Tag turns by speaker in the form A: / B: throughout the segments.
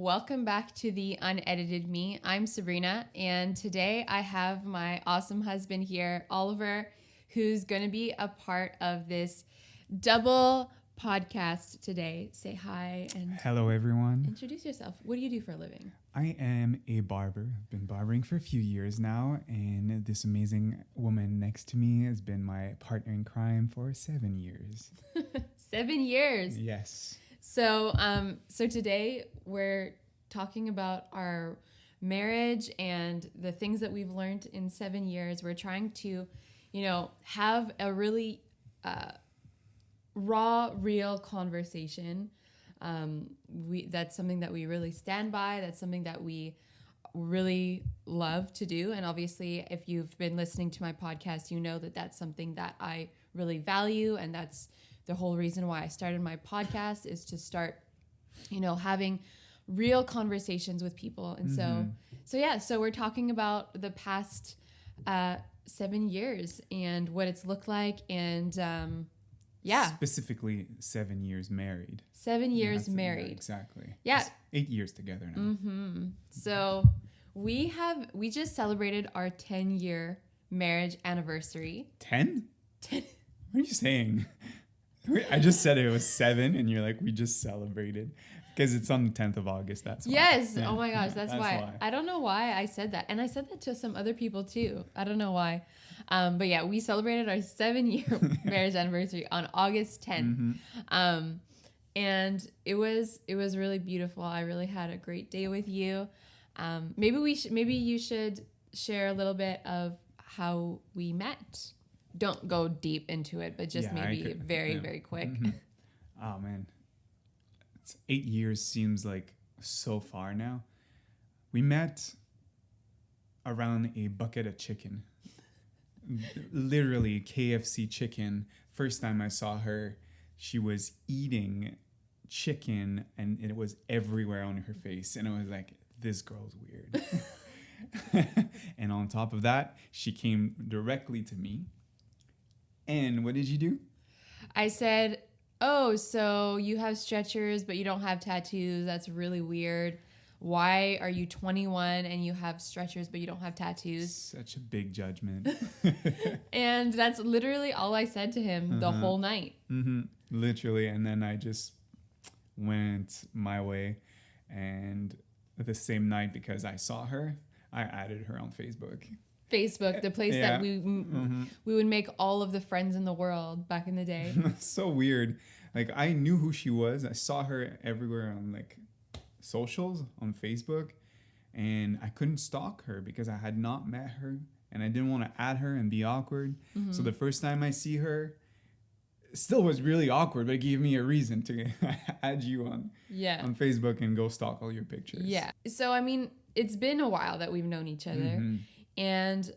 A: Welcome back to the Unedited Me. I'm Sabrina, and today I have my awesome husband here, Oliver, who's going to be a part of this double podcast today. Say hi and
B: hello, everyone.
A: Introduce yourself. What do you do for a living?
B: I am a barber. I've been barbering for a few years now, and this amazing woman next to me has been my partner in crime for 7 years.
A: 7 years.
B: Yes.
A: So today we're talking about our marriage and the things that we've learned in 7 years. We're trying to, have a really raw, real conversation. That's something that we really stand by. That's something that we really love to do. And obviously, if you've been listening to my podcast, you know that that's something that I really value, and that's the whole reason why I started my podcast, is to start, having real conversations with people. And so we're talking about the past 7 years and what it's looked like. And
B: Specifically 7 years married.
A: 7 years married.
B: Yeah, exactly.
A: Yeah.
B: It's 8 years together now.
A: Mm-hmm. So we just celebrated our 10-year marriage anniversary.
B: 10? 10. What are you saying? I just said it was 7, and you're like, we just celebrated. Because it's on the 10th of August, that's why.
A: Yes.
B: Yeah.
A: Oh my gosh, that's why. I don't know why I said that. And I said that to some other people too. I don't know why. But yeah, we celebrated our 7-year marriage anniversary on August 10th. Mm-hmm. And it was really beautiful. I really had a great day with you. Maybe you should share a little bit of how we met. Don't go deep into it, but just maybe very quick.
B: Mm-hmm. Oh man. 8 years seems like so far now. We met around a bucket of chicken. Literally KFC chicken. First time I saw her, she was eating chicken and it was everywhere on her face. And I was like, this girl's weird. And on top of that, she came directly to me. And what did you do?
A: I said, oh, so you have stretchers, but you don't have tattoos. That's really weird. Why are you 21 and you have stretchers, but you don't have tattoos?
B: Such a big judgment.
A: And that's literally all I said to him the whole night.
B: Mm-hmm. Literally. And then I just went my way. And the same night, because I saw her, I added her on Facebook.
A: Facebook, the place that we would make all of the friends in the world back in the day.
B: So weird. Like, I knew who she was. I saw her everywhere on like socials on Facebook, and I couldn't stalk her because I had not met her and I didn't want to add her and be awkward. Mm-hmm. So the first time I see her, it still was really awkward, but it gave me a reason to add you on Facebook and go stalk all your pictures.
A: Yeah. So, I mean, it's been a while that we've known each other. Mm-hmm. And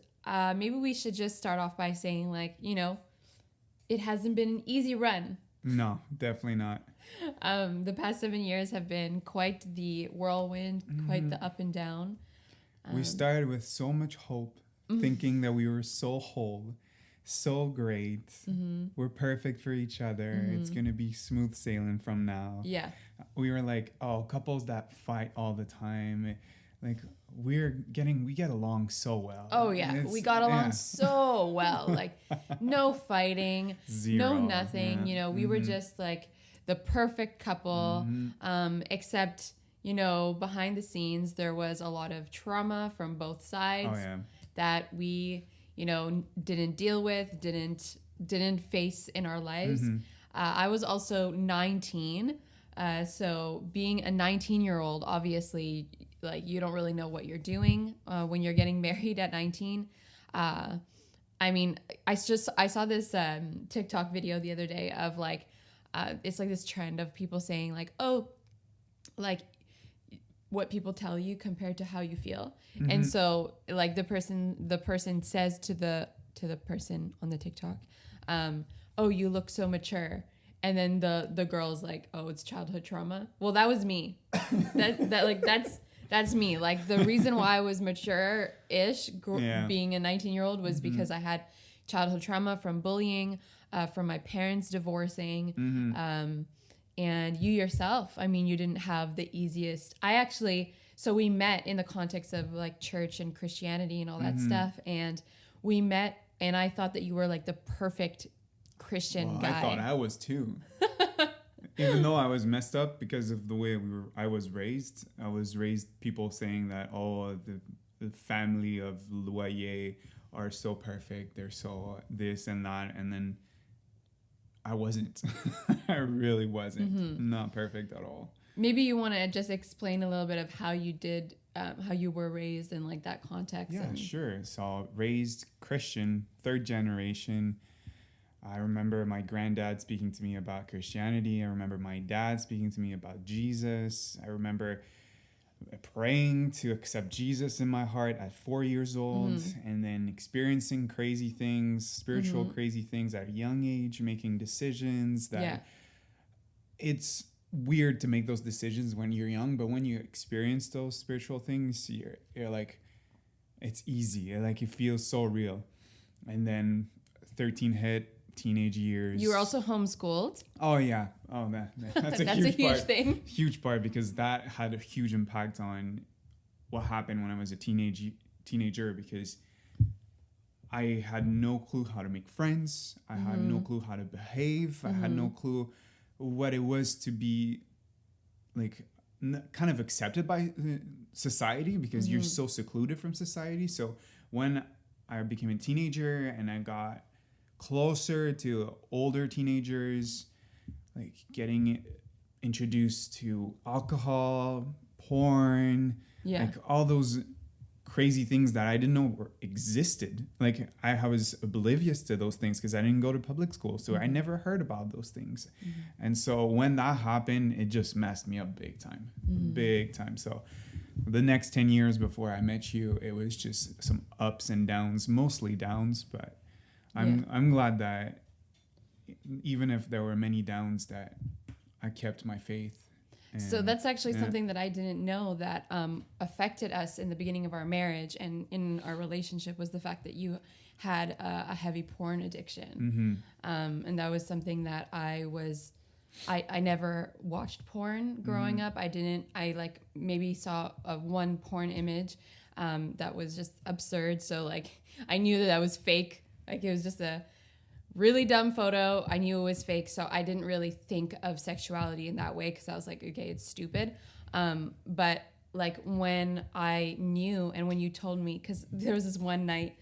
A: maybe we should just start off by saying, like, it hasn't been an easy run.
B: No, definitely not.
A: The past 7 years have been quite the whirlwind, quite the up and down.
B: We started with so much hope, thinking that we were so whole, so great. Mm-hmm. We're perfect for each other. Mm-hmm. It's going to be smooth sailing from now.
A: Yeah.
B: We were like, couples that fight all the time. Like, we get along so well.
A: Oh, yeah. We got along so well. Like, no fighting.
B: Zero.
A: No nothing. Yeah. We were just, like, the perfect couple. Mm-hmm. Except, behind the scenes, there was a lot of trauma from both sides that we, didn't deal with, didn't face in our lives. Mm-hmm. I was also 19. So being a 19-year-old, obviously, like, you don't really know what you're doing when you're getting married at 19. I mean, I saw this TikTok video the other day of like, it's like this trend of people saying like, oh, like what people tell you compared to how you feel. Mm-hmm. And so like the person says to the person on the TikTok, oh, you look so mature. And then the girl's like, oh, it's childhood trauma. Well, that was me. That's me. Like, the reason why I was mature-ish being a 19-year-old was because I had childhood trauma from bullying, from my parents divorcing, And you yourself, I mean, you didn't have the easiest. So we met in the context of like church and Christianity and all that stuff. And we met, and I thought that you were like the perfect Christian guy.
B: I thought I was too. Even though I was messed up because of the way I was raised. I was raised people saying that, oh, the family of Loyer are so perfect. They're so this and that. And then I wasn't. I really wasn't. Not perfect at all.
A: Maybe you want to just explain a little bit of how you were raised in like that context.
B: Yeah, sure. So raised Christian, third generation. I remember my granddad speaking to me about Christianity. I remember my dad speaking to me about Jesus. I remember praying to accept Jesus in my heart at 4 years old, and then experiencing crazy things, spiritual crazy things at a young age, making decisions that it's weird to make those decisions when you're young, but when you experience those spiritual things, you're like, it's easy. Like, it feels so real. And then 13 hit, teenage years.
A: You were also homeschooled.
B: Oh yeah. Oh, that's a huge
A: huge
B: part.
A: thing.
B: Huge part, because that had a huge impact on what happened when I was a teenager, because I had no clue how to make friends. I had no clue how to behave. I had no clue what it was to be like kind of accepted by society, because you're so secluded from society. So when I became a teenager and I got closer to older teenagers, like getting introduced to alcohol, porn, like all those crazy things that I didn't know existed. Like I was oblivious to those things because I didn't go to public school, so I never heard about those things. And so when that happened, it just messed me up big time. So the next 10 years before I met you, it was just some ups and downs, mostly downs, but I'm glad that even if there were many downs, that I kept my faith.
A: So that's actually something that I didn't know that affected us in the beginning of our marriage and in our relationship, was the fact that you had a heavy porn addiction. And that was something that I never watched porn growing up. I like maybe saw one porn image that was just absurd. So like I knew that was fake. Like it was just a really dumb photo. I knew it was fake, so I didn't really think of sexuality in that way because I was like, okay, it's stupid. But like when I knew and when you told me, because there was this one night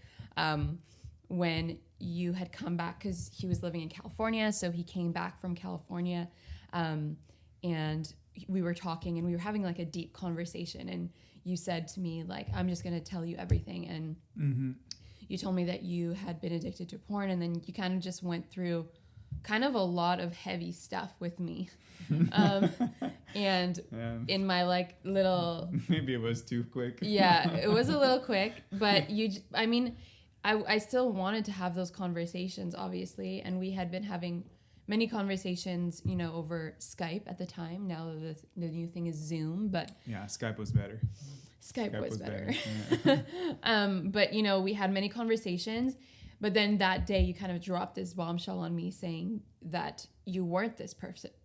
A: when you had come back, because he was living in California, so he came back from California, and we were talking and we were having like a deep conversation, and you said to me like, I'm just gonna tell you everything. And you told me that you had been addicted to porn, and then you kind of just went through kind of a lot of heavy stuff with me. And in my like little...
B: Maybe it was too quick.
A: Yeah, it was a little quick, but I still wanted to have those conversations, obviously. And we had been having many conversations, over Skype at the time. Now the new thing is Zoom, but...
B: Yeah, Skype was better.
A: Skype was better.
B: Yeah.
A: But, we had many conversations. But then that day you kind of dropped this bombshell on me saying that you weren't this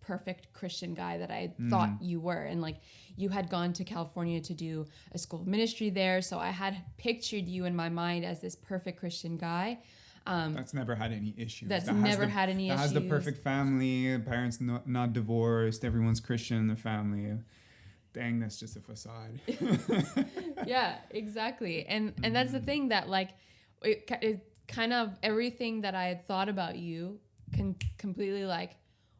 A: perfect Christian guy that I thought you were. And like you had gone to California to do a school of ministry there. So I had pictured you in my mind as this perfect Christian guy.
B: That's never had any issues.
A: That
B: has the perfect family, parents not divorced, everyone's Christian in the family. Dang, that's just a facade.
A: Yeah, exactly. And that's the thing that like it kind of everything that I had thought about you completely like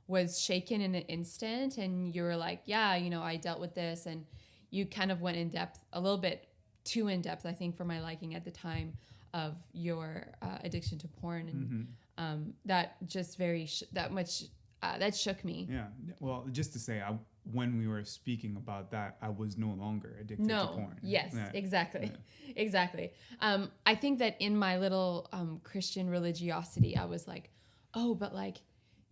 A: was shaken in an instant. And you were like, yeah, I dealt with this. And you kind of went in depth, a little bit too in depth, I think, for my liking at the time, of your addiction to porn. And that just that shook me.
B: Yeah. Well, just to say, when we were speaking about that, I was no longer addicted to porn.
A: Yes, yeah. Exactly. Yeah. Exactly. I think that in my little Christian religiosity, I was like, oh, but like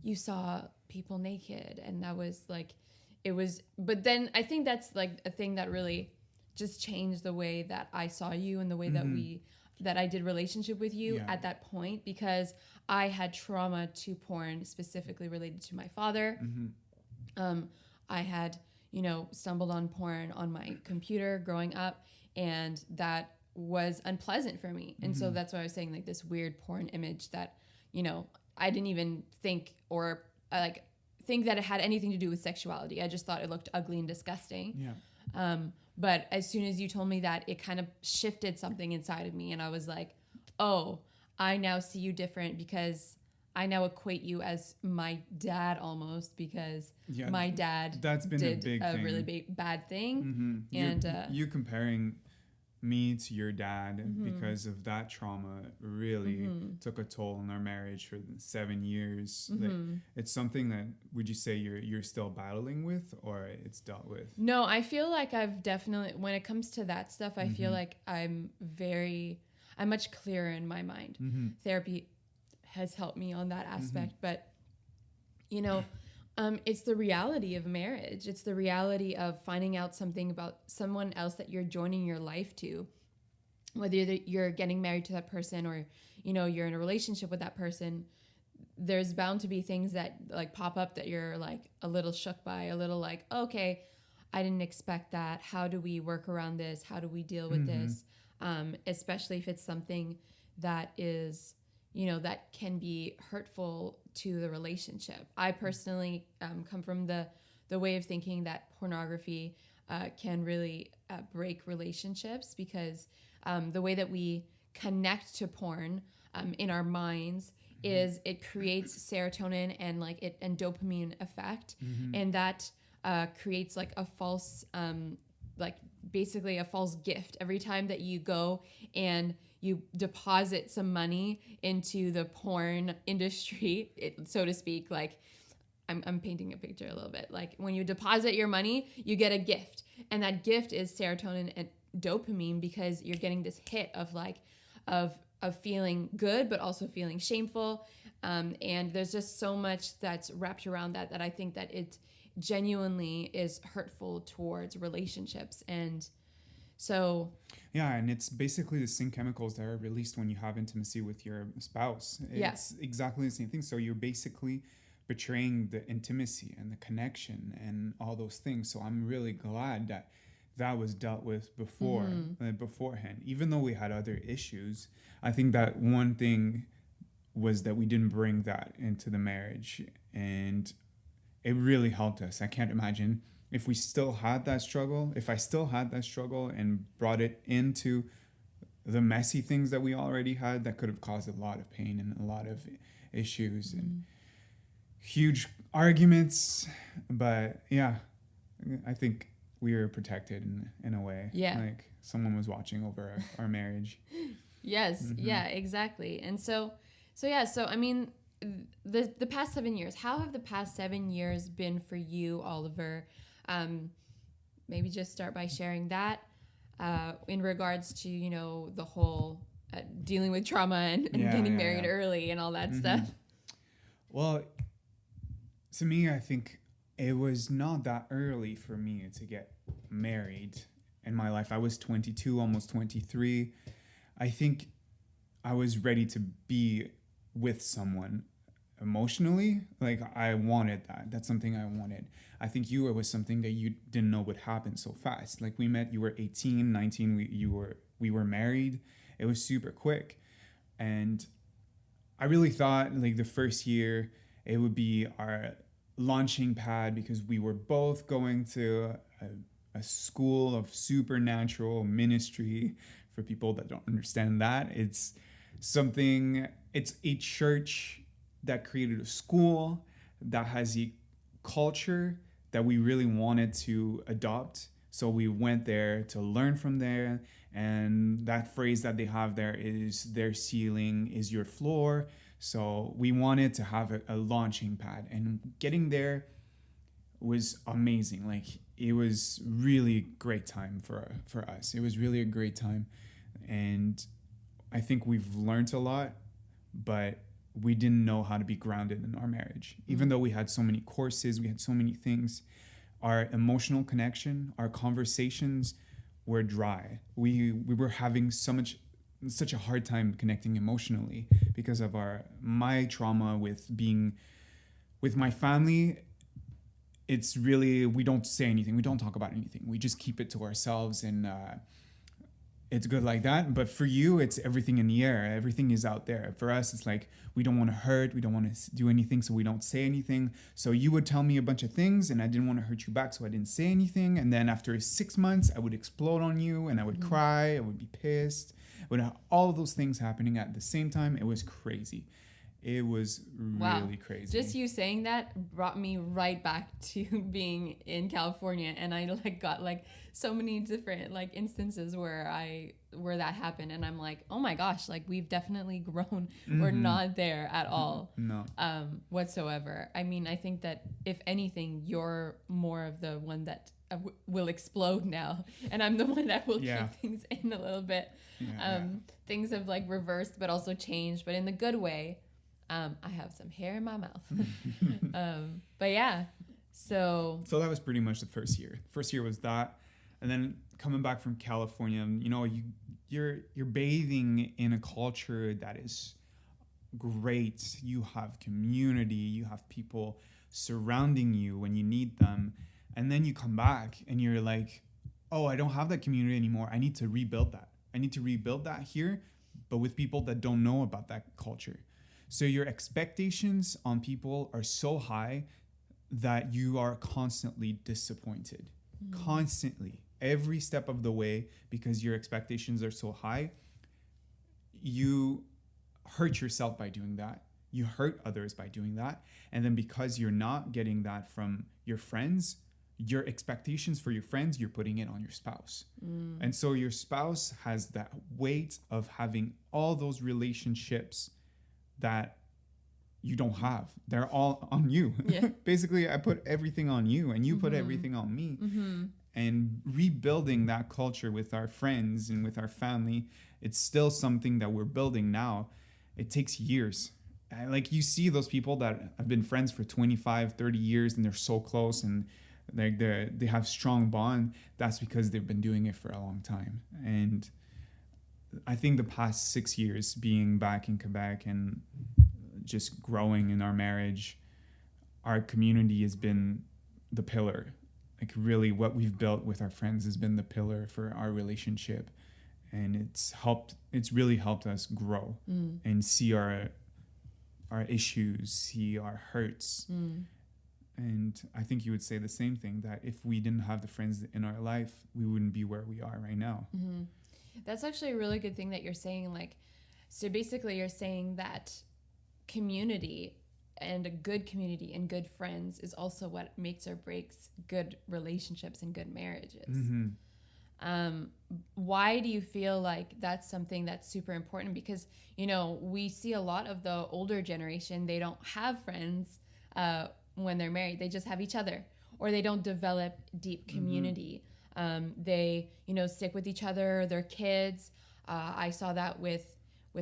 A: you saw people naked, and that was like, it was, but then I think that's like a thing that really just changed the way that I saw you and the way that I did relationship with you at that point, because I had trauma to porn specifically related to my father. I had, stumbled on porn on my computer growing up, and that was unpleasant for me. And so that's why I was saying, like, this weird porn image that, I didn't even think or think that it had anything to do with sexuality. I just thought it looked ugly and disgusting.
B: Yeah.
A: But as soon as you told me that, it kind of shifted something inside of me. And I was like, oh, I now see you different, because I now equate you as my dad almost, because my dad did a really bad thing. And
B: you comparing me to your dad because of that trauma really took a toll on our marriage for 7 years. Like, it's something that, would you say you're still battling with, or it's dealt with?
A: No, I feel like I've definitely, when it comes to that stuff, I feel like I'm much clearer in my mind. Therapy has helped me on that aspect, but it's the reality of marriage. It's the reality of finding out something about someone else that you're joining your life to, whether you're getting married to that person or, you're in a relationship with that person. There's bound to be things that like pop up that you're like a little shook by, a little like, okay, I didn't expect that. How do we work around this? How do we deal with this? Especially if it's something that is, that can be hurtful to the relationship. I personally come from the way of thinking that pornography can really break relationships, because the way that we connect to porn in our minds is it creates serotonin and dopamine effect, and that creates like a false basically a false gift every time that you go and you deposit some money into the porn industry, so to speak. Like, I'm painting a picture a little bit. Like, when you deposit your money, you get a gift, and that gift is serotonin and dopamine, because you're getting this hit of of feeling good, but also feeling shameful. And there's just so much that's wrapped around that I think that it genuinely is hurtful towards relationships. And so,
B: yeah, and it's basically the same chemicals that are released when you have intimacy with your spouse. It's exactly the same thing. So you're basically betraying the intimacy and the connection and all those things. So I'm really glad that was dealt with beforehand. Even though we had other issues, I think that one thing was that we didn't bring that into the marriage, and it really helped us. I can't imagine if I still had that struggle and brought it into the messy things that we already had, that could have caused a lot of pain and a lot of issues and huge arguments. But yeah, I think we were protected in a way.
A: Yeah.
B: Like, someone was watching over our marriage.
A: Yes. Yeah, exactly. And so I mean, the past 7 years, how have the past 7 years been for you, Oliver? Maybe just start by sharing that in regards to, the whole dealing with trauma and getting married early and all that stuff.
B: Well, to me, I think it was not that early for me to get married in my life. I was 22, almost 23. I think I was ready to be with someone emotionally. Like, I wanted that. That's something I wanted. I think it was something that you didn't know would happen so fast. Like, we met, you were 18, 19, we were married. It was super quick. And I really thought, like, the first year it would be our launching pad, because we were both going to a school of supernatural ministry. For people that don't understand that, it's a church that created a school that has a culture that we really wanted to adopt. So we went there to learn from there. And that phrase that they have there is, their ceiling is your floor. So we wanted to have a launching pad, and getting there was amazing. Like, it was really great time for us. It was really a great time. And I think we've learned a lot, but we didn't know how to be grounded in our marriage. Even though we had so many courses, we had so many things, our emotional connection, our conversations were dry. We were having such a hard time connecting emotionally because of my trauma with my family. it's really, we don't say anything. We don't talk about anything. We just keep it to ourselves, and it's good like that. But for you, it's everything in the air. Everything is out there. For us, it's like, we don't want to hurt. We don't want to do anything, so we don't say anything. So you would tell me a bunch of things, and I didn't want to hurt you back, so I didn't say anything. And then after 6 months, I would explode on you, and I would cry. I would be pissed. I would have all of those things happening at the same time. It was crazy. It was really crazy.
A: Just you saying that brought me right back to being in California, and I like got like so many different like instances where that happened, and I'm like, oh my gosh, like we've definitely grown. We're not there at all.
B: No.
A: Whatsoever. I mean, I think that if anything, you're more of the one that will explode now, and I'm the one that will keep things in a little bit. Things have like reversed, but also changed, but in the good way. I have some hair in my mouth. But yeah, so
B: that was pretty much the first year. First year was that, and then coming back from California, you know, you're bathing in a culture that is great. You have community, you have people surrounding you when you need them, and then you come back and you're like, oh, I don't have that community anymore. I need to rebuild that. I need to rebuild that here, but with people that don't know about that culture. So your expectations on people are so high that you are constantly disappointed. Constantly. Every step of the way, because your expectations are so high, you hurt yourself by doing that. You hurt others by doing that. And then because you're not getting that from your friends, your expectations for your friends, you're putting it on your spouse. And so your spouse has that weight of having all those relationships that you don't have. They're all on you. Yeah. Basically, I put everything on you, and you put everything on me. And rebuilding that culture with our friends and with our family, it's still something that we're building now. It takes years. Like, you see those people that have been friends for 25, 30 years, and they're so close, and like they have strong bond. That's because they've been doing it for a long time. And I think the past 6 years being back in Quebec and just growing in our marriage, our community has been the pillar. Like, really what we've built with our friends has been the pillar for our relationship. And it's really helped us grow and see our issues, see our hurts. And I think you would say the same thing, that if we didn't have the friends in our life, we wouldn't be where we are right now.
A: That's actually a really good thing that you're saying. Like, so basically you're saying that community and a good community and good friends is also what makes or breaks good relationships and good marriages. Why do you feel like that's something that's super important? Because, you know, we see a lot of the older generation, they don't have friends when they're married. They just have each other, or they don't develop deep community. They, you know, stick with each other, their kids. I saw that with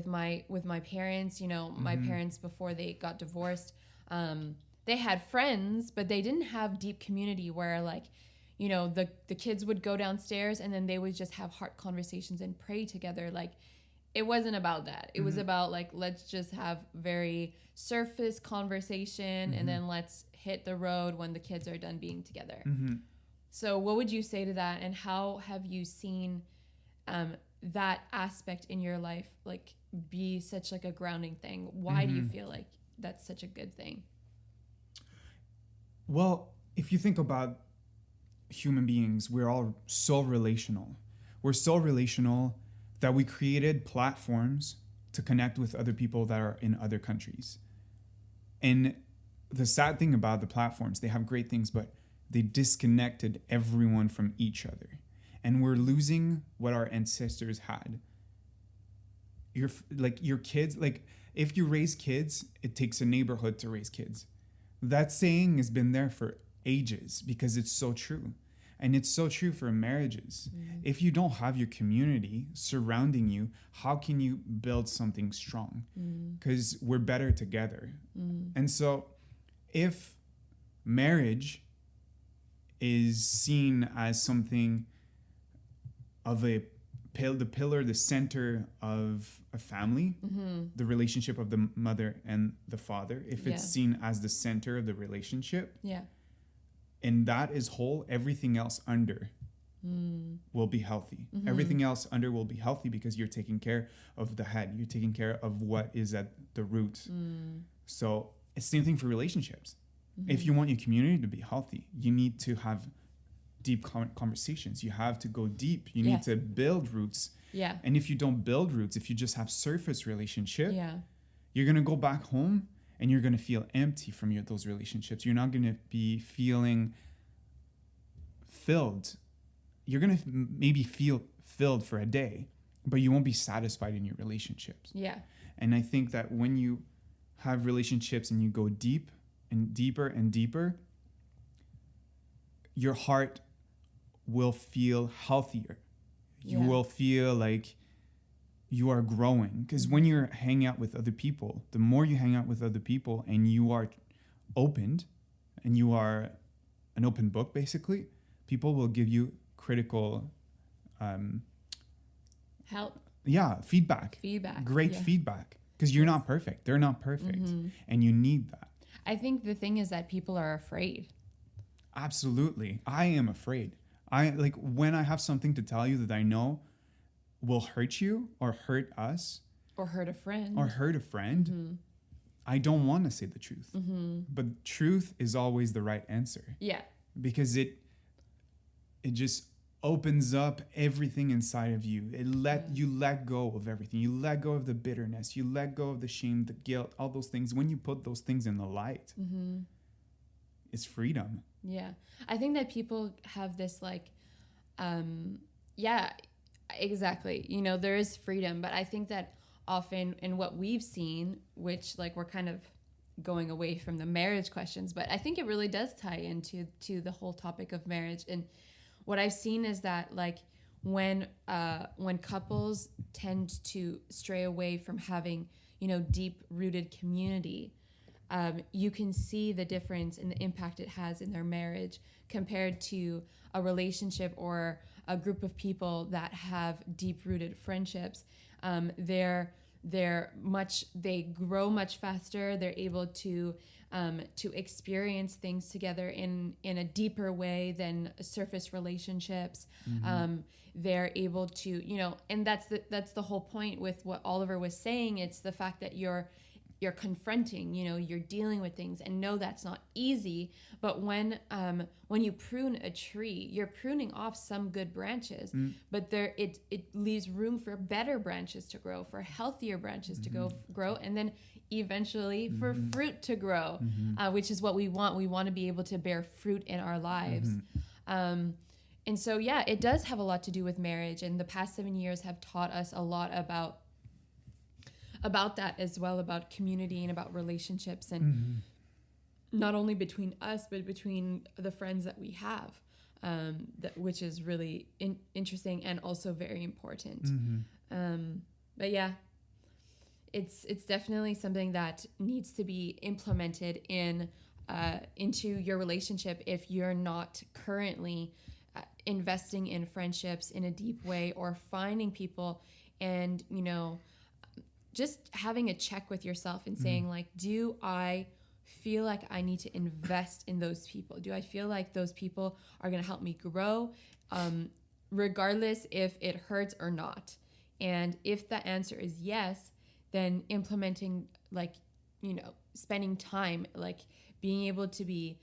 A: my parents. You know, my parents, before they got divorced, they had friends, but they didn't have deep community where, like, you know, the kids would go downstairs and then they would just have heart conversations and pray together. Like, it wasn't about that. It was about, like, let's just have very surface conversation and then let's hit the road when the kids are done being together. So what would you say to that, and how have you seen that aspect in your life, like, be such like a grounding thing? Why do you feel like that's such a good thing?
B: Well, if you think about human beings, we're all so relational. We're so relational that we created platforms to connect with other people that are in other countries. And the sad thing about the platforms, they have great things, but they disconnected everyone from each other. And we're losing what our ancestors had. Your kids, like, if you raise kids, it takes a neighborhood to raise kids. That saying has been there for ages because it's so true. And it's so true for marriages. If you don't have your community surrounding you, how can you build something strong? Because we're better together. And so if marriage is seen as something of the pillar, the center of a family, the relationship of the mother and the father, if it's seen as the center of the relationship, and that is whole, everything else under will be healthy. Everything else under will be healthy because you're taking care of the head. You're taking care of what is at the root. So it's the same thing for relationships. If you want your community to be healthy, you need to have deep conversations. You have to go deep. You need to build roots.
A: Yeah.
B: And if you don't build roots, if you just have surface relationship, you're going to go back home and you're going to feel empty from those relationships. You're not going to be feeling filled. You're going to maybe feel filled for a day, but you won't be satisfied in your relationships.
A: Yeah.
B: And I think that when you have relationships and you go deep and deeper and deeper, your heart will feel healthier. You will feel like you are growing. Because when you're hanging out with other people, the more you hang out with other people and you are opened and you are an open book, basically, people will give you critical
A: help.
B: Yeah, feedback. Great feedback. Because you're not perfect. They're not perfect. And you need that.
A: I think the thing is that people are afraid.
B: Absolutely. I am afraid. When I have something to tell you that I know will hurt you or hurt us.
A: Or hurt a friend.
B: I don't want to say the truth. But truth is always the right answer.
A: Yeah.
B: Because it just opens up everything inside of you. You let go of everything. You let go of the bitterness. You let go of the shame, the guilt, all those things. When you put those things in the light, it's freedom.
A: Yeah. I think that people have this yeah, exactly. You know, there is freedom, but I think that often in what we've seen, which we're kind of going away from the marriage questions, but I think it really does tie into the whole topic of marriage. And what I've seen is that when couples tend to stray away from having, deep rooted community, you can see the difference in the impact it has in their marriage compared to a relationship or a group of people that have deep rooted friendships. They grow much faster. They're able to experience things together in a deeper way than surface relationships. They're able to, and that's the whole point with what Oliver was saying. It's the fact that you're confronting, you're dealing with things, and no, that's not easy. But when you prune a tree, you're pruning off some good branches, but it leaves room for better branches to grow, for healthier branches to grow, and then eventually for fruit to grow, which is what we want. We want to be able to bear fruit in our lives. And so, yeah, it does have a lot to do with marriage, and the past 7 years have taught us a lot about that as well, about community and about relationships, and not only between us, but between the friends that we have, which is really interesting and also very important. But yeah, it's definitely something that needs to be implemented into your relationship if you're not currently investing in friendships in a deep way, or finding people and, just having a check with yourself and saying, do I feel like I need to invest in those people? Do I feel like those people are going to help me grow, regardless if it hurts or not? And if the answer is yes, then implementing, spending time, being able to be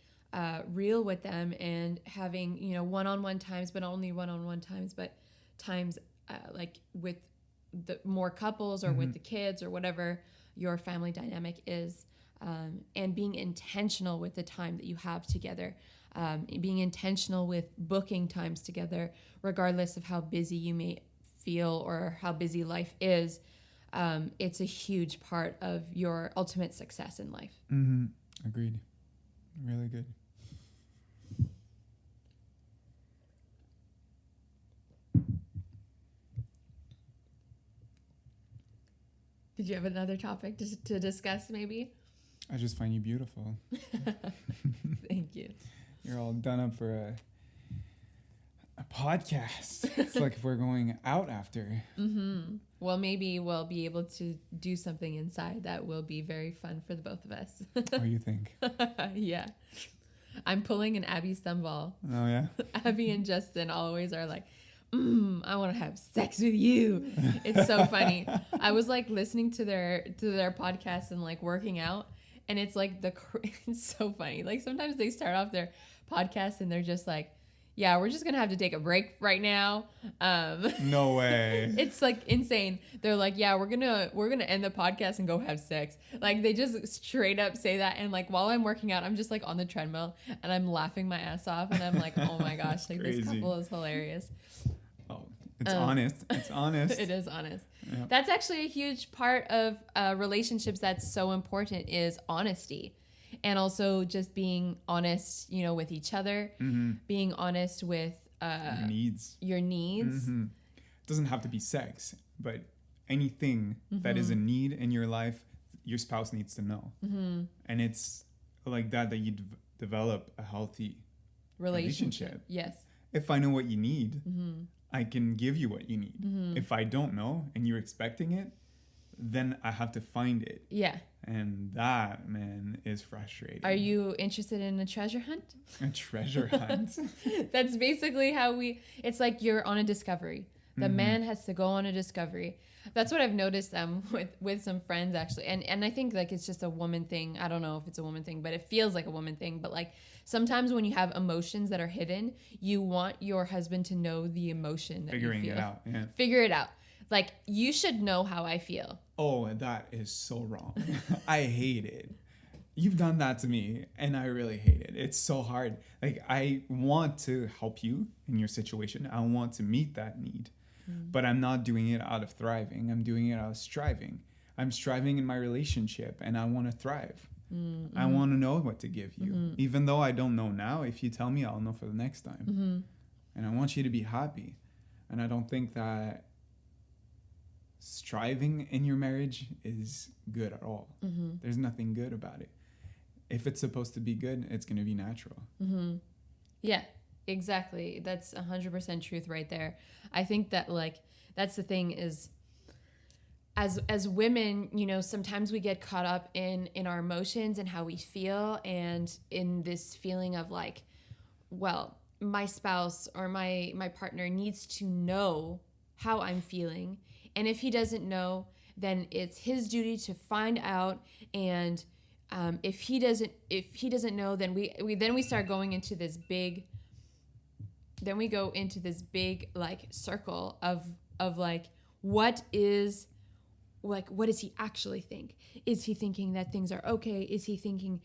A: real with them, and having, one-on-one times, but not only one-on-one times, but times with the more couples, or with the kids, or whatever your family dynamic is, and being intentional with the time that you have together, being intentional with booking times together, regardless of how busy you may feel or how busy life is. It's a huge part of your ultimate success in life.
B: Agreed. Really good.
A: Did you have another topic to discuss, maybe?
B: I just find you beautiful.
A: Thank you.
B: You're all done up for a podcast. It's like if we're going out after.
A: Well, maybe we'll be able to do something inside that will be very fun for the both of us.
B: Oh, you think?
A: Yeah. I'm pulling an Abby Stumball.
B: Oh yeah.
A: Abby and Justin always are like, I want to have sex with you. It's so funny. I was like listening to their podcast and like working out, and it's like it's so funny. Like sometimes they start off their podcast and they're just like, yeah, we're just gonna have to take a break right now.
B: No way.
A: It's like insane. They're like, yeah, we're gonna end the podcast and go have sex. Like they just straight up say that. And like while I'm working out, I'm just like on the treadmill and I'm laughing my ass off. And I'm like, oh my gosh, like this couple is hilarious.
B: Oh, it's honest. It's honest.
A: It is honest.
B: Yeah.
A: That's actually a huge part of relationships. That's so important is honesty. And also just being honest, you know, with each other, being honest with your needs.
B: Mm-hmm. It doesn't have to be sex, but anything that is a need in your life, your spouse needs to know. And it's like that you develop a healthy relationship.
A: Yes.
B: If I know what you need, I can give you what you need. If I don't know and you're expecting it, then I have to find it.
A: Yeah.
B: And that, man, is frustrating.
A: Are you interested in a treasure hunt?
B: A treasure hunt?
A: That's basically how it's like you're on a discovery. The man has to go on a discovery. That's what I've noticed with some friends, actually. And I think like it's just a woman thing. I don't know if it's a woman thing, but it feels like a woman thing. But like sometimes when you have emotions that are hidden, you want your husband to know the emotion that
B: Figuring
A: you feel.
B: it out, yeah.
A: Figure it out. Like, you should know how I feel.
B: Oh, that is so wrong. I hate it. You've done that to me, and I really hate it. It's so hard. Like, I want to help you in your situation. I want to meet that need. But I'm not doing it out of thriving. I'm doing it out of striving. I'm striving in my relationship, and I want to thrive. I want to know what to give you. Even though I don't know now, if you tell me, I'll know for the next time. And I want you to be happy. And I don't think that striving in your marriage is good at all. There's nothing good about it. If it's supposed to be good, it's going to be natural.
A: Yeah, exactly. That's 100% truth right there. I think that like that's the thing is as women, you know, sometimes we get caught up in our emotions and how we feel, and in this feeling of like, well, my spouse or my partner needs to know how I'm feeling. And if he doesn't know, then it's his duty to find out. And if he doesn't know, then we start going into this big. Then we go into this big like circle of like what does he actually think? Is he thinking that things are okay? Is he thinking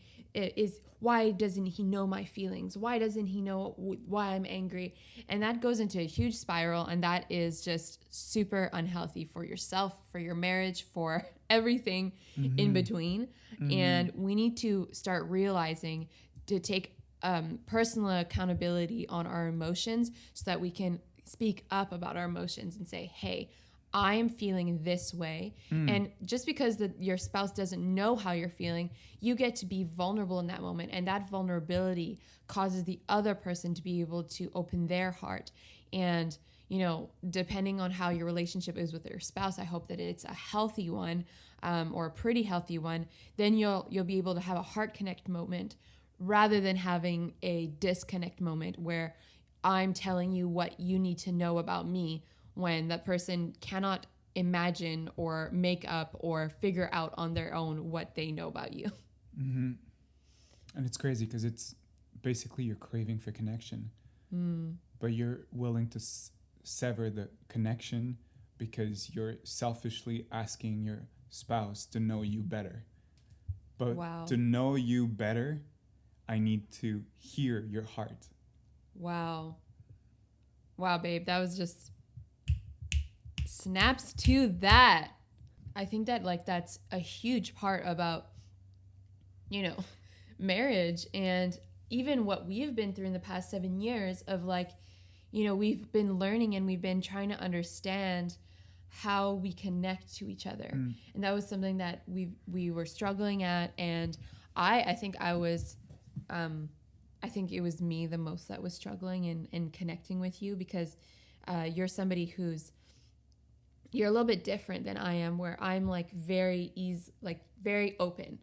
A: why doesn't he know my feelings? Why doesn't he know why I'm angry? And that goes into a huge spiral, and that is just super unhealthy for yourself, for your marriage, for everything in between. And we need to start realizing to take personal accountability on our emotions so that we can speak up about our emotions and say, hey, I am feeling this way. And just because your spouse doesn't know how you're feeling, you get to be vulnerable in that moment. And that vulnerability causes the other person to be able to open their heart. And, you know, depending on how your relationship is with your spouse, I hope that it's a healthy one or a pretty healthy one. Then you'll be able to have a heart connect moment rather than having a disconnect moment where I'm telling you what you need to know about me, when that person cannot imagine or make up or figure out on their own what they know about you.
B: And it's crazy because it's basically you're craving for connection, but you're willing to sever the connection because you're selfishly asking your spouse to know you better. But to know you better, I need to hear your heart. Wow,
A: babe, that was just... snaps to that. I think that like that's a huge part about, you know, marriage, and even what we've been through in the past 7 years of like, you know, we've been learning and we've been trying to understand how we connect to each other. And that was something that we were struggling at. And I think I think it was me the most that was struggling in connecting with you, because you're somebody you're a little bit different than I am, where I'm like very open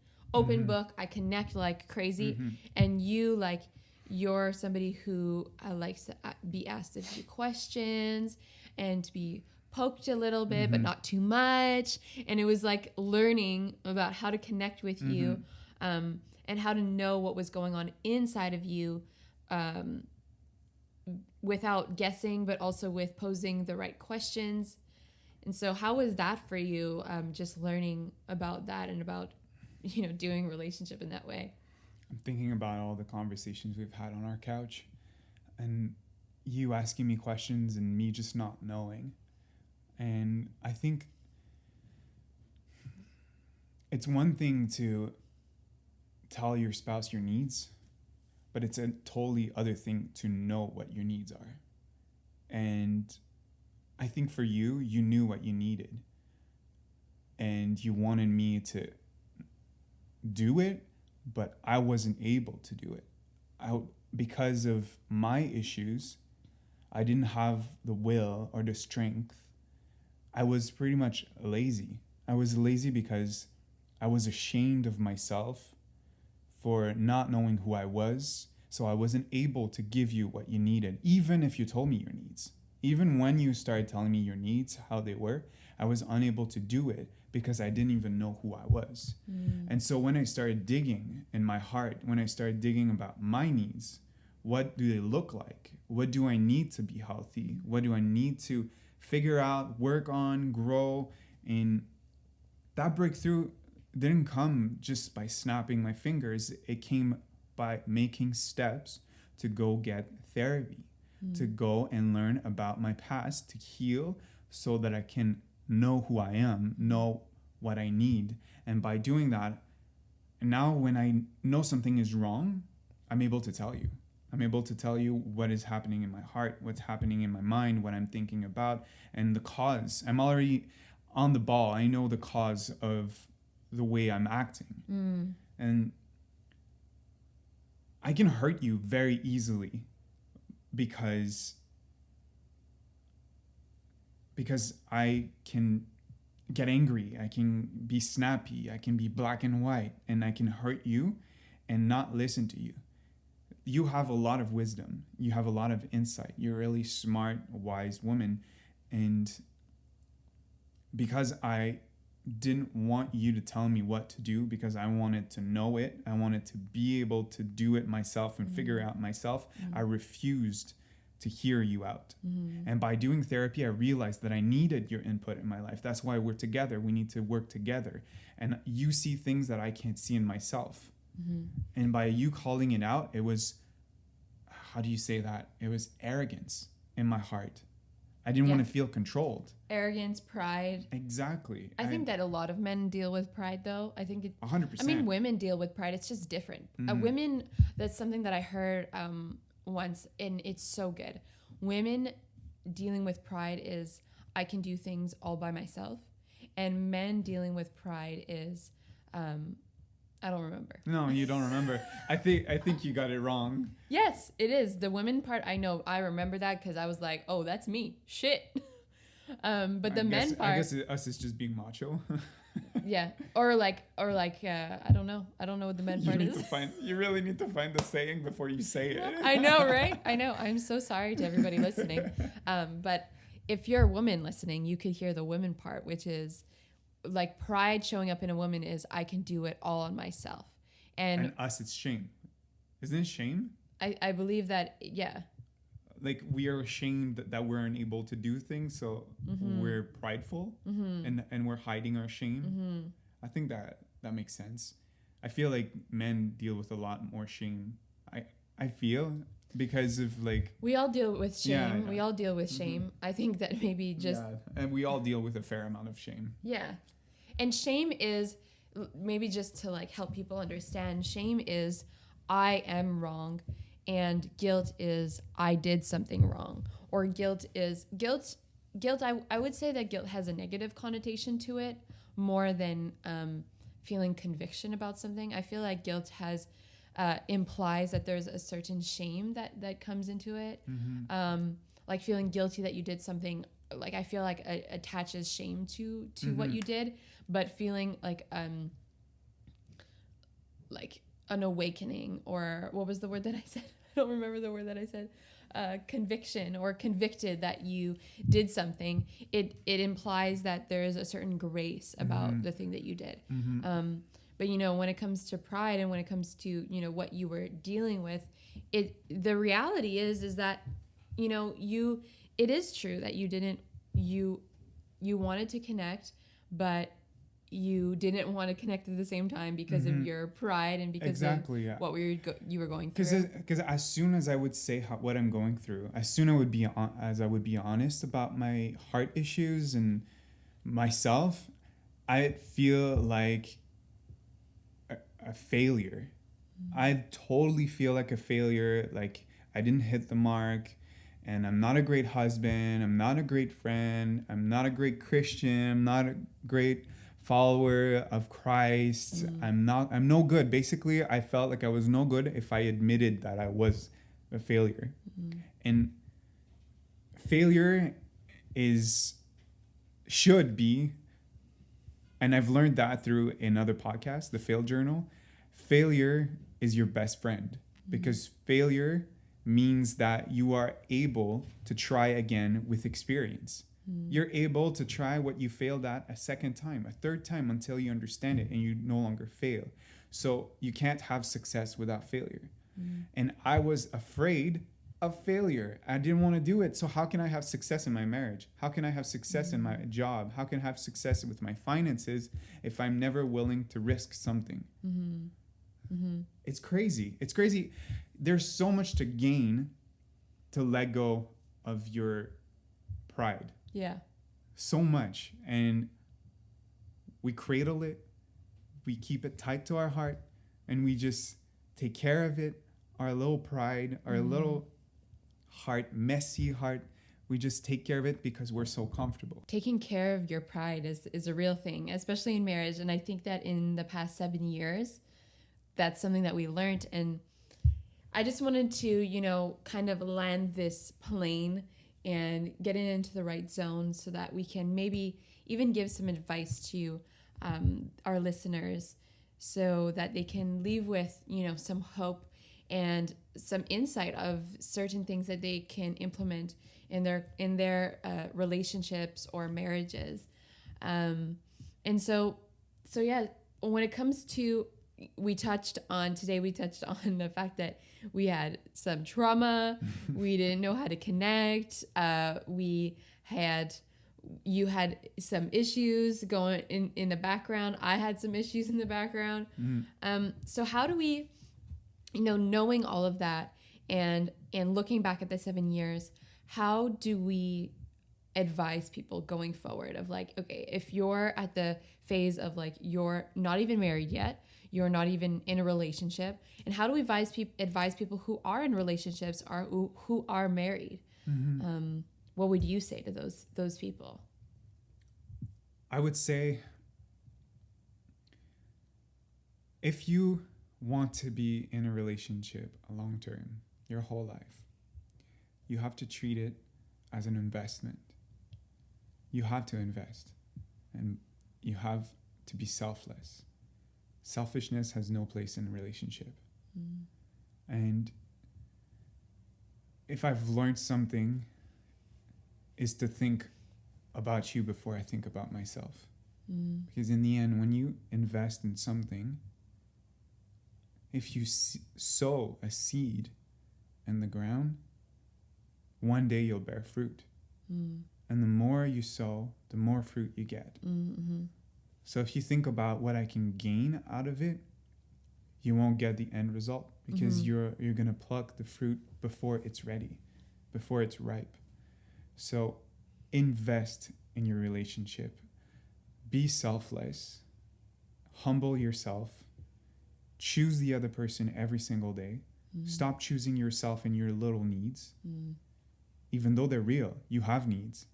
A: book. I connect like crazy. And you like you're somebody who likes to be asked a few questions and to be poked a little bit, but not too much. And it was like learning about how to connect with you, and how to know what was going on inside of you, without guessing, but also with posing the right questions. And so how was that for you, just learning about that and about, doing relationship in that way?
B: I'm thinking about all the conversations we've had on our couch, and you asking me questions and me just not knowing. And I think it's one thing to tell your spouse your needs, but it's a totally other thing to know what your needs are. And I think for you, you knew what you needed, and you wanted me to do it, but I wasn't able to do it. Because of my issues, I didn't have the will or the strength. I was pretty much lazy. I was lazy because I was ashamed of myself for not knowing who I was. So I wasn't able to give you what you needed, even if you told me your needs. Even when you started telling me your needs, how they were, I was unable to do it because I didn't even know who I was. And so when I started digging in my heart, when I started digging about my needs, what do they look like? What do I need to be healthy? What do I need to figure out, work on, grow? And that breakthrough didn't come just by snapping my fingers. It came by making steps to go get therapy, to go and learn about my past, to heal so that I can know who I am, know what I need. And by doing that, now when I know something is wrong, I'm able to tell you. I'm able to tell you what is happening in my heart, what's happening in my mind, what I'm thinking about, and the cause. I'm already on the ball. I know the cause of the way I'm acting. And I can hurt you very easily because I can get angry, I can be snappy, I can be black and white, and I can hurt you and not listen to you. You have a lot of wisdom. You have a lot of insight. You're a really smart, wise woman. And because I didn't want you to tell me what to do, because I wanted to know it, I wanted to be able to do it myself and figure out myself, I refused to hear you out. And by doing therapy, I realized that I needed your input in my life. That's why we're together. We need to work together. And you see things that I can't see in myself. And by you calling it out, it was, how do you say that? It was arrogance in my heart. I didn't want to feel controlled.
A: Arrogance, pride.
B: Exactly.
A: I think that a lot of men deal with pride, though. I think
B: 100%.
A: I mean, women deal with pride. It's just different. Women, that's something that I heard once, and it's so good. Women dealing with pride is, I can do things all by myself. And men dealing with pride is, I don't remember.
B: No, you don't remember. I think you got it wrong.
A: Yes, it is. The women part, I know. I remember that because I was like, oh, that's me. Shit. But the men part.
B: I guess us is just being macho.
A: Yeah. Or like, I don't know. I don't know what the men part is.
B: You really need to find the saying before you say it.
A: I know, right? I know. I'm so sorry to everybody listening. But if you're a woman listening, you could hear the women part, which is, like, pride showing up in a woman is, I can do it all on myself. And
B: us, it's shame. Isn't it shame?
A: I believe that, yeah.
B: Like, we are ashamed that we're unable to do things, so we're prideful and we're hiding our shame. I think that makes sense. I feel like men deal with a lot more shame. I feel, because of, like... We all deal with shame.
A: Yeah. We all deal with shame. I think that maybe just...
B: Yeah, and we all deal with a fair amount of shame.
A: Yeah. And shame is, maybe just to, like, help people understand, shame is, I am wrong, and guilt is, I did something wrong. Or guilt is, I would say that guilt has a negative connotation to it more than feeling conviction about something. I feel like guilt has, implies that there's a certain shame that comes into it. Like feeling guilty that you did something, like, I feel like attaches shame to what you did, but feeling like an awakening, or what was the word that I said? don't remember the word that I said, conviction or convicted that you did something, it implies that there is a certain grace about the thing that you did. But when it comes to pride and when it comes to what you were dealing with, the reality is that it is true that you wanted to connect, but you didn't want to connect at the same time because of your pride and because of what you were going through.
B: Because as soon as I would say what I'm going through, as soon as I would be honest about my heart issues and myself, I'd feel like a failure. I totally feel like a failure, like I didn't hit the mark, and I'm not a great husband, I'm not a great friend, I'm not a great Christian, I'm not a great follower of Christ. I'm no good. Basically, I felt like I was no good if I admitted that I was a failure. And failure should be, and I've learned that through another podcast, the Fail Journal, failure is your best friend, because failure means that you are able to try again with experience. You're able to try what you failed at a second time, a third time, until you understand it and you no longer fail. So you can't have success without failure. And I was afraid of failure. I didn't want to do it. So how can I have success in my marriage? How can I have success in my job? How can I have success with my finances if I'm never willing to risk something? It's crazy. It's crazy. There's so much to gain to let go of your pride.
A: Yeah.
B: So much. And we cradle it. We keep it tight to our heart. And we just take care of it. Our little pride, our little heart, messy heart. We just take care of it because we're so comfortable.
A: Taking care of your pride is a real thing, especially in marriage. And I think that in the past 7 years, that's something that we learned. And I just wanted to, kind of land this plane and get it into the right zone so that we can maybe even give some advice to our listeners so that they can leave with, some hope and some insight of certain things that they can implement in their relationships or marriages. And so yeah, when it comes to, we touched on the fact that we had some trauma. We didn't know how to connect. You had some issues going in the background. I had some issues in the background. So how do we, knowing all of that and looking back at the 7 years, how do we advise people going forward of like, okay, if you're at the phase of like, you're not even married yet, you're not even in a relationship, and how do we advise people who are in relationships or who are married? What would you say to those people?
B: I would say, if you want to be in a relationship long term, your whole life, you have to treat it as an investment. You have to invest, and you have to be selfless. Selfishness has no place in a relationship. And if I've learned something, is to think about you before I think about myself. Because in the end, when you invest in something, if you sow a seed in the ground, one day you'll bear fruit. And the more you sow, the more fruit you get. So if you think about what I can gain out of it, you won't get the end result, because you're going to pluck the fruit before it's ready, before it's ripe. So invest in your relationship. Be selfless. Humble yourself. Choose the other person every single day. Stop choosing yourself and your little needs. Even though they're real, you have needs.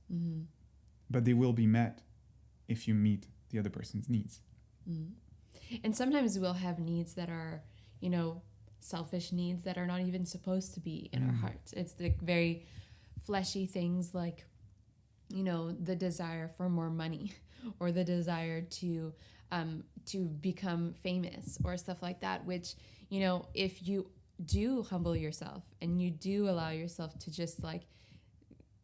B: But they will be met if you meet the other person's needs.
A: And sometimes we'll have needs that are, selfish needs that are not even supposed to be in our hearts. It's the very fleshy things like, the desire for more money or the desire to become famous or stuff like that, which, if you do humble yourself and you do allow yourself to just like,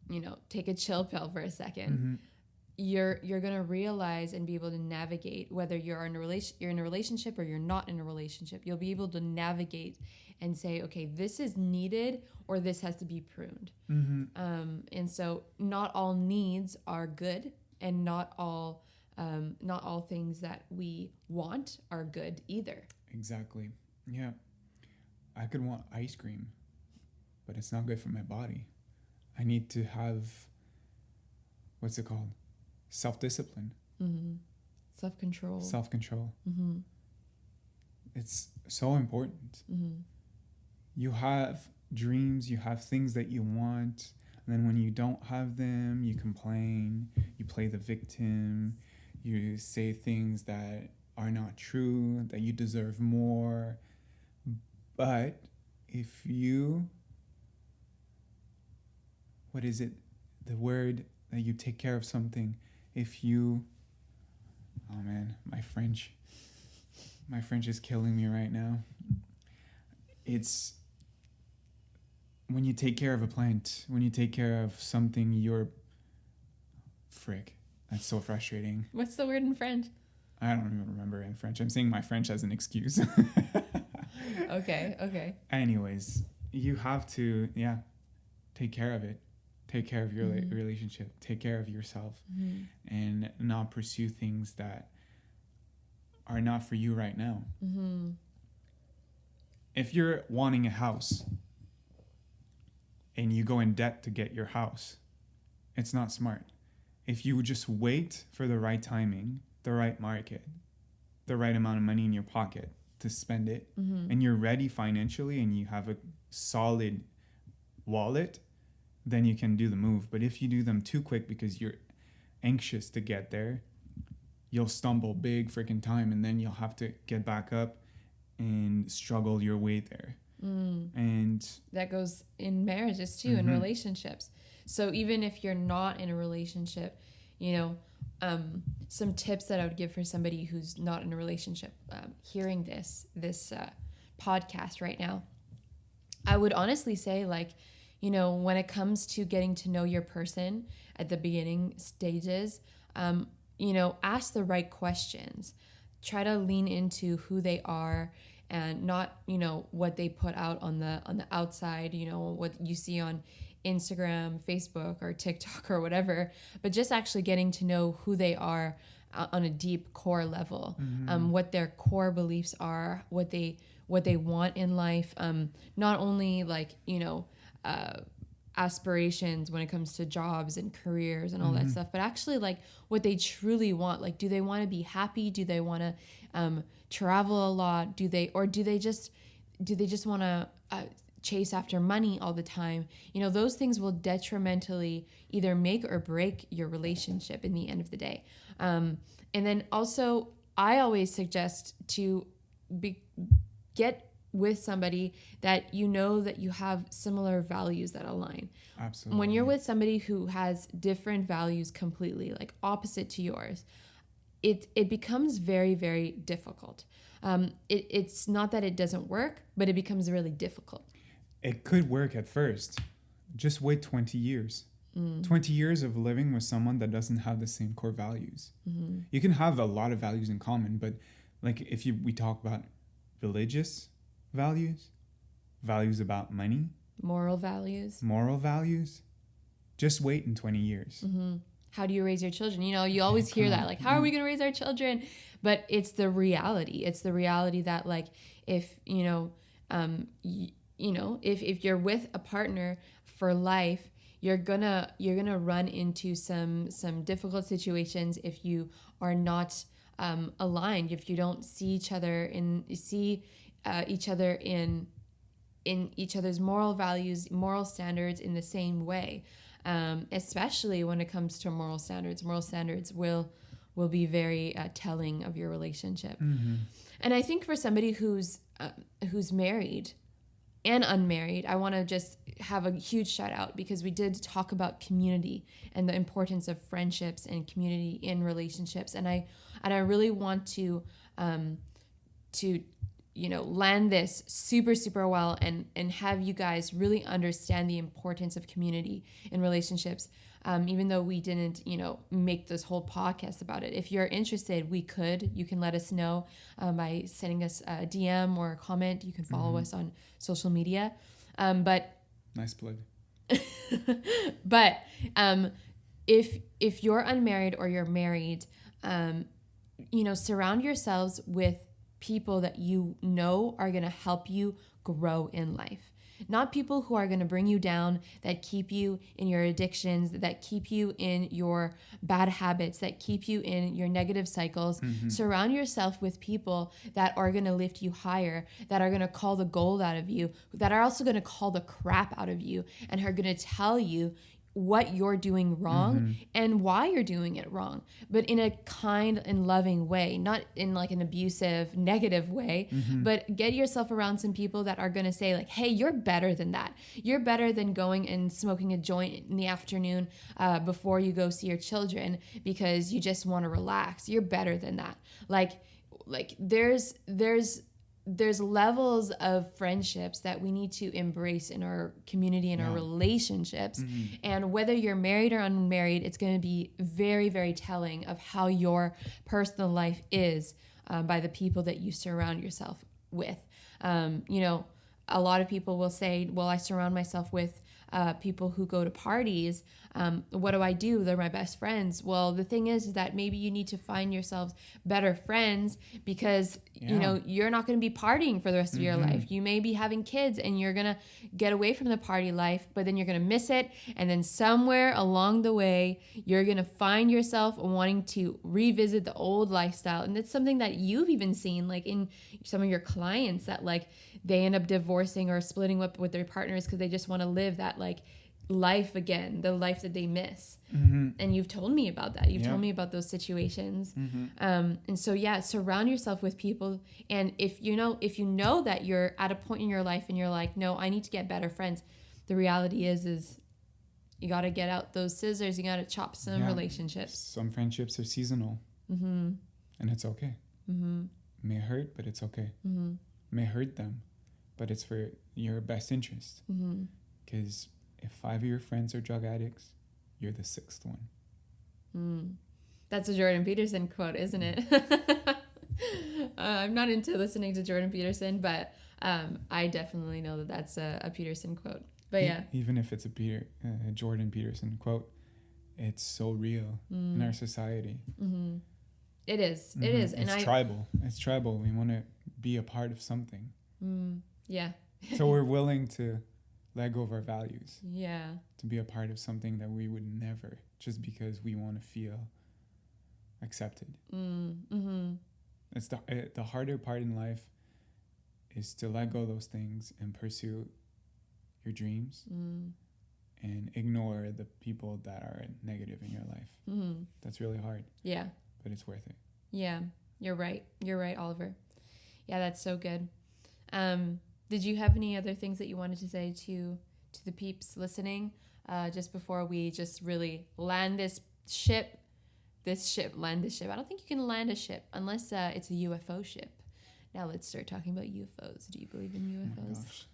A: you know, take a chill pill for a second, you're gonna realize and be able to navigate whether you're in a relationship or you're not in a relationship. You'll be able to navigate and say, okay, this is needed or this has to be pruned. And so not all needs are good, and not all things that we want are good either.
B: Exactly. Yeah. I could want ice cream, but it's not good for my body. I need to have, what's it called? Self-discipline.
A: Self-control.
B: Self-control. It's so important. You have dreams, you have things that you want, and then when you don't have them, you complain, you play the victim, you say things that are not true, that you deserve more. But if you, what is it? The word that you take care of something. If you, oh man, my French is killing me right now. It's when you take care of a plant, when you take care of something, frick. That's so frustrating.
A: What's the word in French?
B: I don't even remember in French. I'm saying my French as an excuse.
A: Okay.
B: Anyways, you have to, take care of it. Take care of your relationship. Take care of yourself. And not pursue things that are not for you right now. If you're wanting a house and you go in debt to get your house, it's not smart. If you just wait for the right timing, the right market, the right amount of money in your pocket to spend it, and you're ready financially and you have a solid wallet, then you can do the move. But if you do them too quick because you're anxious to get there, you'll stumble big freaking time, and then you'll have to get back up and struggle your way there. And
A: that goes in marriages too, in relationships. So even if you're not in a relationship, you know, some tips that I would give for somebody who's not in a relationship, hearing this podcast right now, I would honestly say, like, you know, when it comes to getting to know your person at the beginning stages, you know, ask the right questions. Try to lean into who they are and not, you know, what they put out on the outside, you know, what you see on Instagram, Facebook, or TikTok or whatever, but just actually getting to know who they are on a deep core level, what their core beliefs are, what they want in life, not only like, you know, aspirations when it comes to jobs and careers and all that stuff, but actually like what they truly want. Like, do they want to be happy? Do they want to travel a lot? Do they just want to chase after money all the time? You know, those things will detrimentally either make or break your relationship in the end of the day. And then also, I always suggest to get with somebody that you know that you have similar values that align.
B: Absolutely.
A: When you're with somebody who has different values completely, like opposite to yours, it becomes very, very difficult. It's not that it doesn't work, but it becomes really difficult.
B: It could work at first. Just wait 20 years. 20 years of living with someone that doesn't have the same core values. You can have a lot of values in common, but like if we talk about religious values about money, moral values, just wait in 20 years.
A: How do you raise your children? You know, you always hear that, like, how are we going to raise our children? But it's the reality. It's the reality that, like, if, you know, if you're with a partner for life, you're gonna run into some difficult situations if you are not aligned, if you don't see each other in each other's moral values, moral standards in the same way. Especially when it comes to moral standards. Moral standards will be very telling of your relationship. And I think for somebody who's married and unmarried, I want to just have a huge shout out, because we did talk about community and the importance of friendships and community in relationships. And I really want to land this super, super well and have you guys really understand the importance of community in relationships. Even though we didn't, make this whole podcast about it. If you're interested, you can let us know by sending us a DM or a comment. You can follow us on social media. But
B: nice plug.
A: But if you're unmarried or you're married, surround yourselves with people that are going to help you grow in life. Not people who are going to bring you down, that keep you in your addictions, that keep you in your bad habits, that keep you in your negative cycles. Surround yourself with people that are going to lift you higher, that are going to call the gold out of you, that are also going to call the crap out of you, and are going to tell you what you're doing wrong and why you're doing it wrong, but in a kind and loving way, not in like an abusive, negative way, but get yourself around some people that are going to say like, hey, you're better than that. You're better than going and smoking a joint in the afternoon before you go see your children because you just want to relax. You're better than that. Like there's levels of friendships that we need to embrace in our community and our relationships. And whether you're married or unmarried, it's going to be very, very telling of how your personal life is by the people that you surround yourself with. A lot of people will say, well, I surround myself with people who go to parties. What do? They're my best friends. Well, the thing is that maybe you need to find yourselves better friends because, you're not going to be partying for the rest of your life. You may be having kids and you're going to get away from the party life, but then you're going to miss it. And then somewhere along the way, you're going to find yourself wanting to revisit the old lifestyle. And it's something that you've even seen like in some of your clients that like they end up divorcing or splitting up with their partners because they just want to live that like life again, the life that they miss. And you've told me about that. You've told me about those situations. And so, surround yourself with people. And if you know that you're at a point in your life and you're like, no, I need to get better friends. The reality is you got to get out those scissors. You got to chop some relationships.
B: Some friendships are seasonal and it's okay. May hurt, but it's okay. May hurt them, but it's for your best interest. Because if 5 of your friends are drug addicts, you're the 6th one.
A: That's a Jordan Peterson quote, isn't it? I'm not into listening to Jordan Peterson, but I definitely know that that's a Peterson quote. But yeah.
B: Even if it's a Jordan Peterson quote, it's so real in our society.
A: It is. It is.
B: It's tribal. It's tribal. We want to be a part of something.
A: Yeah.
B: So we're willing to let go of our values.
A: Yeah.
B: To be a part of something that we would never, just because we want to feel accepted. It's the harder part in life is to let go of those things and pursue your dreams and ignore the people that are negative in your life. That's really hard.
A: Yeah.
B: But it's worth it.
A: Yeah. You're right. You're right, Oliver. Yeah, that's so good. Did you have any other things that you wanted to say to the peeps listening just before we just really land this ship? Land this ship. I don't think you can land a ship unless it's a UFO ship. Now let's start talking about UFOs. Do you believe in UFOs? Oh my gosh.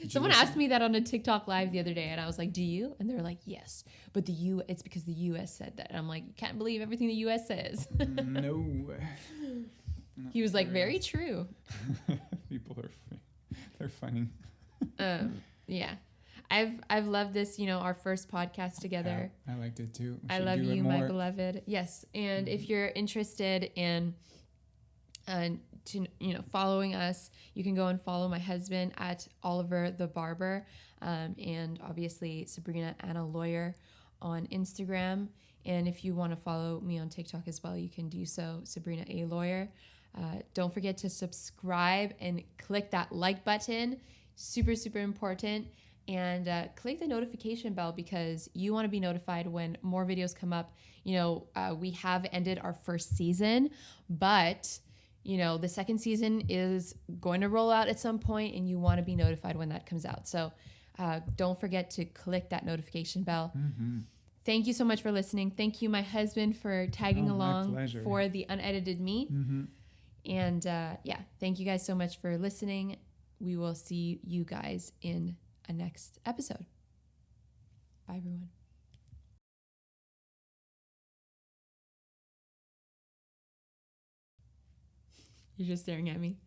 A: Someone asked me that on a TikTok live the other day, and I was like, do you? And they were like, yes. But it's because the U.S. said that. And I'm like, you can't believe everything the U.S. says.
B: No.
A: He was like, very true.
B: People they're funny.
A: Yeah. I've loved this, our first podcast together.
B: Yeah, I liked it too.
A: I love you, my beloved. Yes. And if you're interested in following us, you can go and follow my husband at Oliver the Barber, and obviously Sabrina Anna Loyer on Instagram. And if you want to follow me on TikTok as well, you can do so, Sabrina A. Loyer. Don't forget to subscribe and click that like button. Super, super important. And click the notification bell because you want to be notified when more videos come up. We have ended our first season, but the second season is going to roll out at some point, and you want to be notified when that comes out. So don't forget to click that notification bell. Thank you so much for listening. Thank you, my husband, for tagging along for the Unedited Me. And yeah, thank you guys so much for listening. We will see you guys in a next episode. Bye, everyone. You're just staring at me.